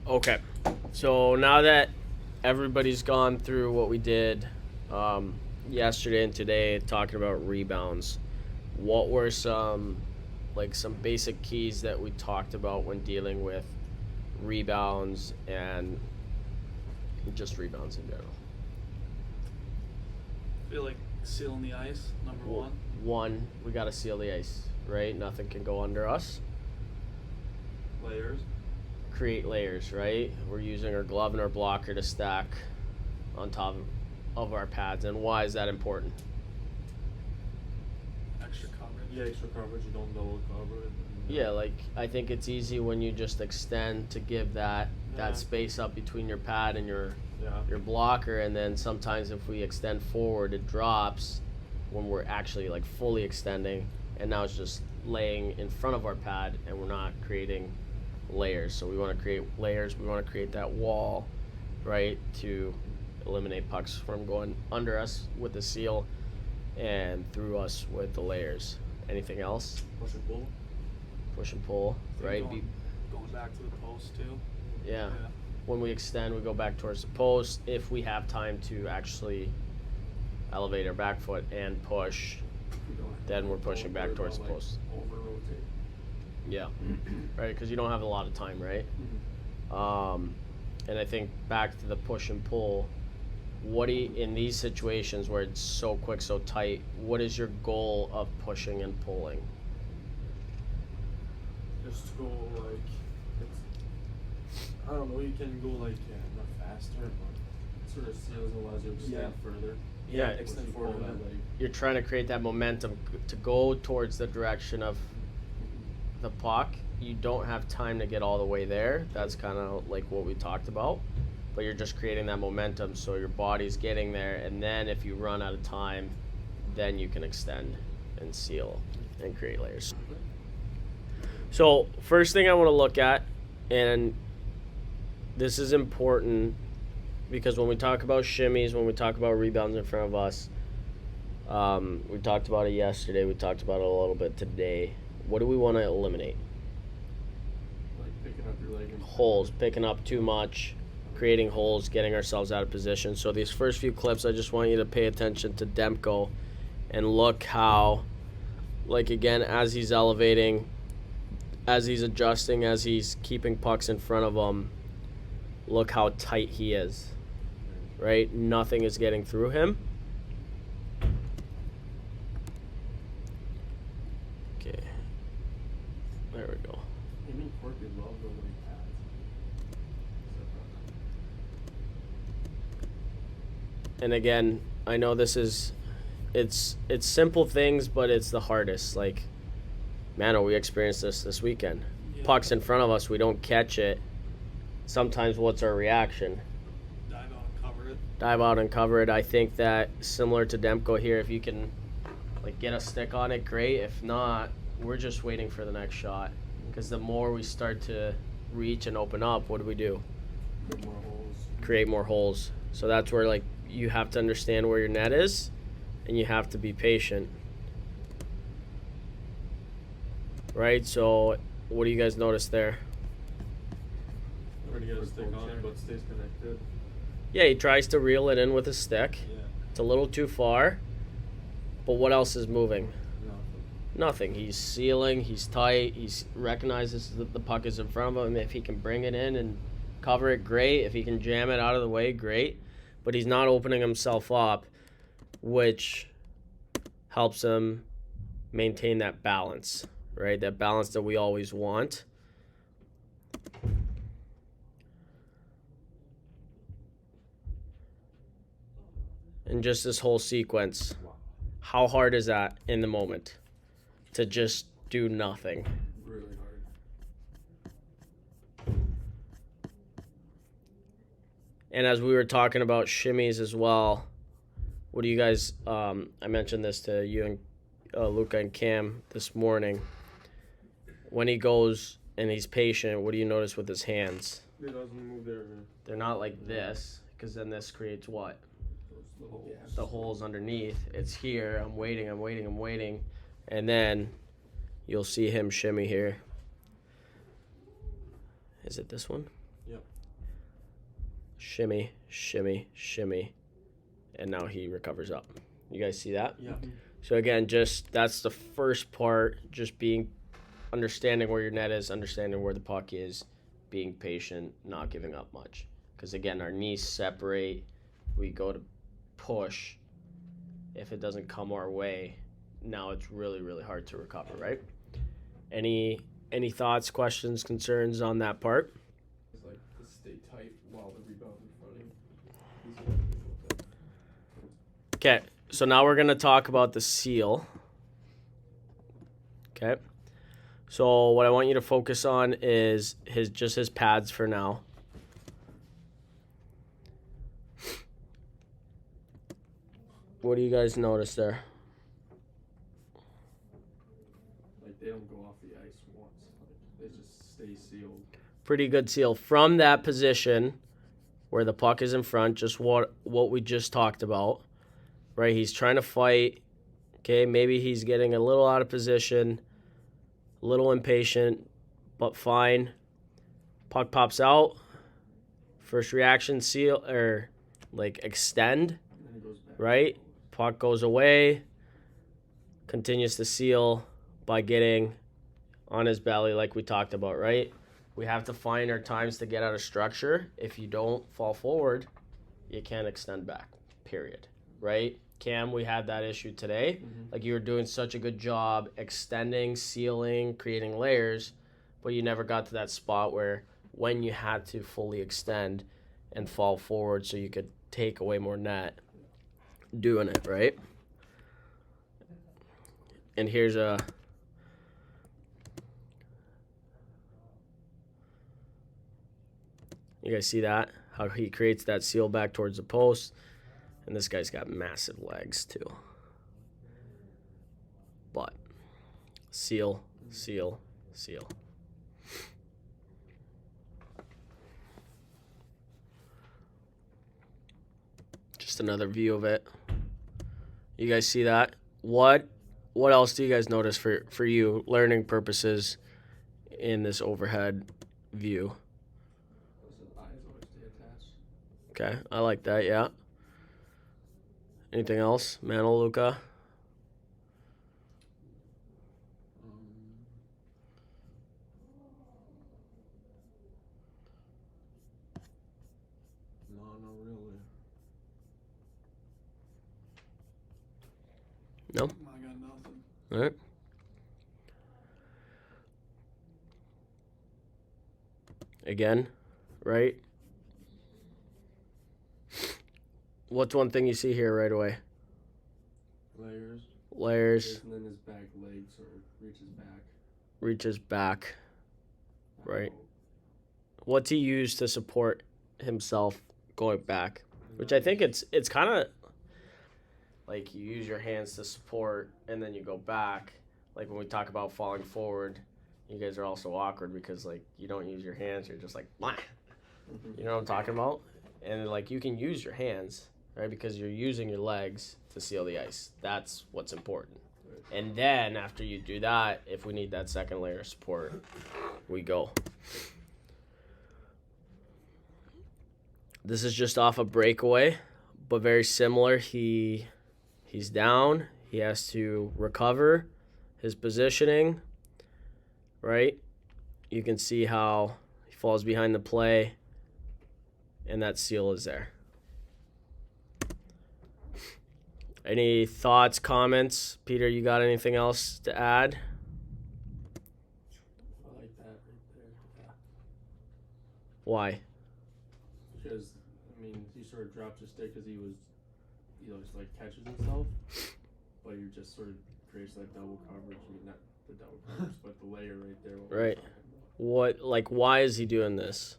Okay, so now that everybody's gone through what we did yesterday and today, talking about rebounds, what were some basic keys that we talked about when dealing with rebounds and just rebounds in general? I feel like sealing the ice, number one. One, we got to seal the ice, right? Nothing can go under us. Layers. Create layers, right? We're using our glove and our blocker to stack on top of our pads. And why is that important? Extra coverage. Yeah, extra coverage. You don't double cover it. Yeah, like I think it's easy when you just extend to give that space up between your pad and your blocker, and then sometimes if we extend forward, it drops when we're actually like fully extending, and now it's just laying in front of our pad, and we're not creating layers. So we want to create layers. We want to create that wall, right, to eliminate pucks from going under us with the seal and through us with the layers. Anything else? Push and pull. Push and pull, right? Going back to the post too. Yeah. When we extend, we go back towards the post. If we have time to actually elevate our back foot and push, then we're pushing back towards the post. Over rotate. Yeah. Right, because you don't have a lot of time, right? Mm-hmm. And I think back to the push and pull, in these situations where it's so quick, so tight, what is your goal of pushing and pulling? Just go like, I don't know, you can go like, not faster, but sort of seals allows you to extend further. Yeah, extend forward. You're trying to create that momentum to go towards the direction of the puck. You don't have time to get all the way there. That's kind of like what we talked about. But you're just creating that momentum so your body's getting there, and then if you run out of time, then you can extend and seal and create layers. So first thing I want to look at, and this is important because when we talk about shimmies, when we talk about rebounds in front of us, we talked about it yesterday, we talked about it a little bit today. What do we want to eliminate? Like picking up your leg. Holes, picking up too much, creating holes, getting ourselves out of position. So these first few clips, I just want you to pay attention to Demko and look how, like again, as he's elevating, as he's adjusting, as he's keeping pucks in front of him, look how tight he is, right? Nothing is getting through him. Okay, there we go. Even Corky loves the way pads. And again, I know this is, it's simple things, but it's the hardest. Like, man, we experienced this weekend. Yeah. Puck's in front of us, we don't catch it. Sometimes what's our reaction? Dive out and cover it. Dive out and cover it. I think that similar to Demko here, if you can like get a stick on it, great. If not, we're just waiting for the next shot. Because the more we start to reach and open up, what do? Create more holes. Create more holes. So that's where like you have to understand where your net is, and you have to be patient. Right? So what do you guys notice there? Already got a stick on it, but stays connected. Yeah, he tries to reel it in with his stick. Yeah. It's a little too far. But what else is moving? Nothing. Nothing. He's sealing, he's tight, he recognizes that the puck is in front of him. If he can bring it in and cover it, great. If he can jam it out of the way, great. But he's not opening himself up, which helps him maintain that balance, right? That balance that we always want. And just this whole sequence, how hard is that in the moment to just do nothing? Really hard. And as we were talking about shimmies as well, what do you guys, I mentioned this to you and Luca and Cam this morning. When he goes and he's patient, what do you notice with his hands? It doesn't move there. They're not like this, because then this creates what? The holes. The holes underneath. It's here. I'm waiting. And then you'll see him shimmy here. Is it this one? Yep. Shimmy, shimmy, shimmy. And now he recovers up. You guys see that? Yeah. So again, that's the first part, just understanding where your net is, understanding where the puck is, being patient, not giving up much. Because again, our knees separate, we go to push. If it doesn't come our way, now it's really, really hard to recover, right? Any thoughts, questions, concerns on that part? It's like to stay tight while the rebound's in front of him. Okay, so now we're going to talk about the seal. Okay. So what I want you to focus on is his pads for now. What do you guys notice there? Like they don't go off the ice once. Like they just stay sealed. Pretty good seal from that position where the puck is in front, just what we just talked about. Right? He's trying to fight. Okay, maybe he's getting a little out of position, a little impatient, but fine. Puck pops out. First reaction, seal or like extend. And then it goes back. Right? Puck goes away. Continues to seal by getting on his belly like we talked about, right? We have to find our times to get out of structure. If you don't fall forward, you can't extend back, period. Right? Cam, we had that issue today. Mm-hmm. Like you were doing such a good job extending, sealing, creating layers, but you never got to that spot where when you had to fully extend and fall forward so you could take away more net, doing it, right? And here's a you guys see that? How he creates that seal back towards the post. And this guy's got massive legs too. But seal, seal, seal. Just another view of it. You guys see that? What else do you guys notice for you learning purposes in this overhead view? His eyes always stay attached. Okay, I like that, yeah. Anything else? Manel, Luca? No, not really. No? I got nothing. All right. Again, right? What's one thing you see here right away? Layers. And then his back leg sort of Reaches back. Right. Oh. What's he use to support himself going back? Which I think it's kind of like you use your hands to support and then you go back. Like when we talk about falling forward, you guys are also awkward because like you don't use your hands. You're just like, blah. You know what I'm talking about? And like you can use your hands, right? Because you're using your legs to seal the ice. That's what's important. And then after you do that, if we need that second layer of support, we go. This is just off a breakaway, but very similar. He's down. He has to recover his positioning, right? You can see how he falls behind the play, and that seal is there. Any thoughts, comments? Peter, you got anything else to add? I like that right there. Yeah. Why? Because, I mean, he sort of drops his stick because he just like catches himself, but he just sort of creates that double coverage. I mean, not the double coverage, but the layer right there. Right. Why is he doing this?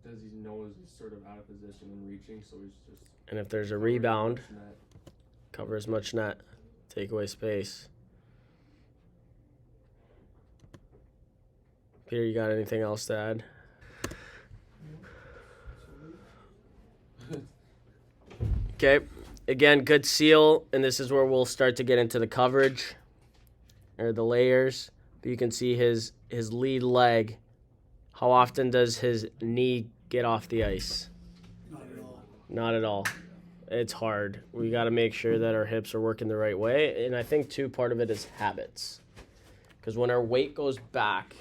Because he knows he's sort of out of position and reaching, so he's just. And if there's a rebound, cover as much net, take away space. Peter, you got anything else to add? Okay, again, good seal, and this is where we'll start to get into the coverage or the layers. But you can see his lead leg, How often does his knee get off the ice? Not at all. Not at all. It's hard. We got to make sure that our hips are working the right way. And I think, too, part of it is habits. Because when our weight goes back,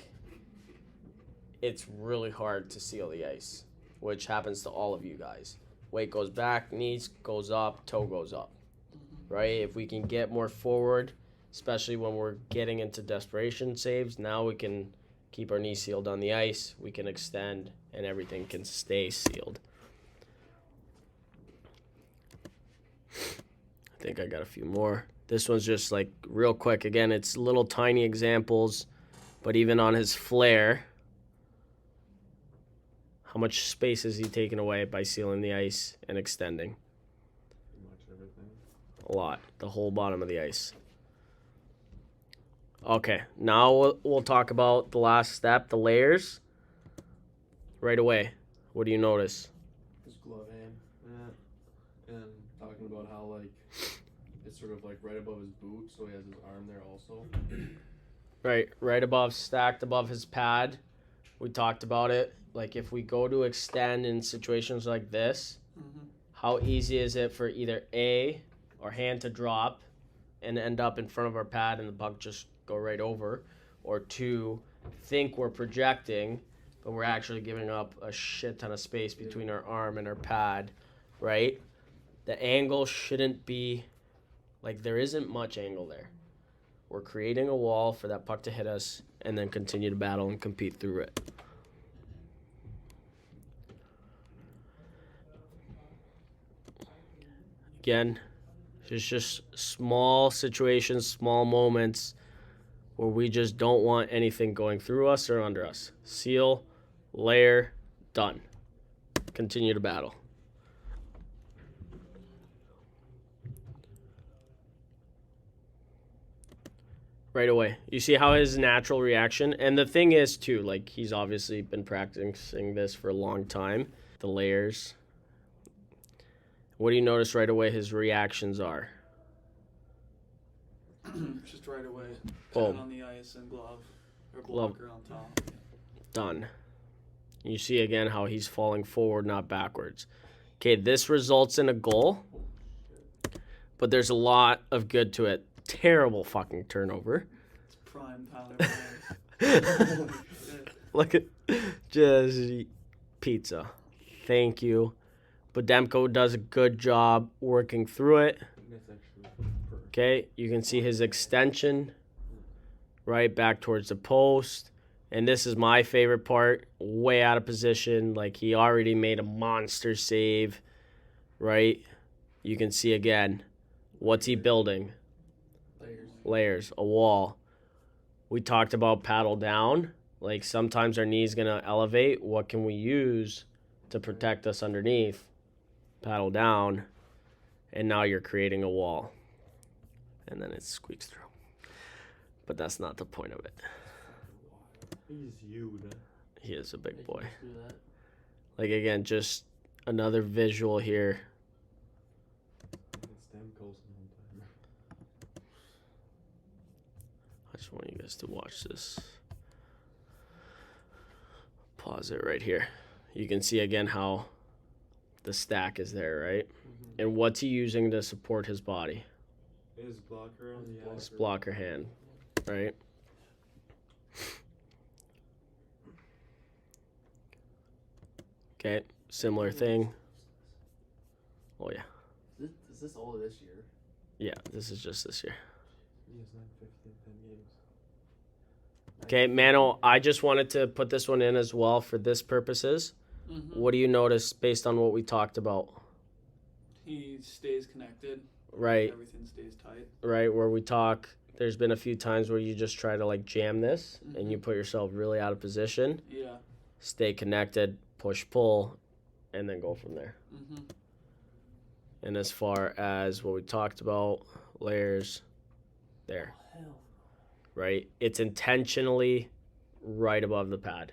it's really hard to seal the ice, which happens to all of you guys. Weight goes back, knees goes up, toe goes up, right? If we can get more forward, especially when we're getting into desperation saves, now we can keep our knees sealed on the ice, we can extend, and everything can stay sealed. I think I got a few more. This one's just like real quick. Again, it's little tiny examples, but even on his flare, how much space is he taking away by sealing the ice and extending? Pretty much everything. A lot. The whole bottom of the ice. Okay, now we'll talk about the last step, the layers. Right away, what do you notice? His glove hand. Yeah. And talking about how like it's sort of like right above his boot, so he has his arm there also. Right above, stacked above his pad. We talked about it. Like if we go to extend in situations like this, how easy is it for either A, our hand to drop and end up in front of our pad and the puck just go right over, or 2, think we're projecting, but we're actually giving up a shit ton of space between our arm and our pad, right? The angle shouldn't be, like there isn't much angle there. We're creating a wall for that puck to hit us and then continue to battle and compete through it. Again, it's just small situations, small moments where we just don't want anything going through us or under us. Seal, layer, done. Continue to battle. Right away. You see how his natural reaction, and the thing is too, like he's obviously been practicing this for a long time. The layers. What do you notice right away his reactions are? Just right away. Boom. Pad on the ice and glove or Glove. blocker on top. Done. You see again how he's falling forward, not backwards. Okay, this results in a goal, but there's a lot of good to it. Terrible fucking turnover. It's prime Tyler Myers. Look at just pizza. Thank you. Budemko does a good job working through it. That's actually perfect. Okay, you can see his extension right back towards the post. And this is my favorite part, way out of position. Like he already made a monster save, right? You can see again, what's he building? Layers, a wall. We talked about paddle down. Like sometimes our knee's gonna elevate. What can we use to protect us underneath? Paddle down, and now you're creating a wall. And then it squeaks through. But that's not the point of it. He's huge. He is a big boy. Do that. Like again, just another visual here. I just want you guys to watch this. Pause it right here. You can see again how the stack is there, right? Mm-hmm. And what's he using to support his body? His blocker on the His blocker hand, right? Okay, similar thing. Oh yeah. Is this all of this year? Yeah, this is just this year. He has 950 in 10 games. Okay, Mano, I just wanted to put this one in as well for this purposes. What do you notice based on what we talked about? He stays connected. Right, Everything stays tight. right, where we talk, there's been a few times where you just try to like jam this and you put yourself really out of position. Yeah. Stay connected, push, pull, and then go from there. And as far as what we talked about, layers, there, Hell. right? It's intentionally right above the pad.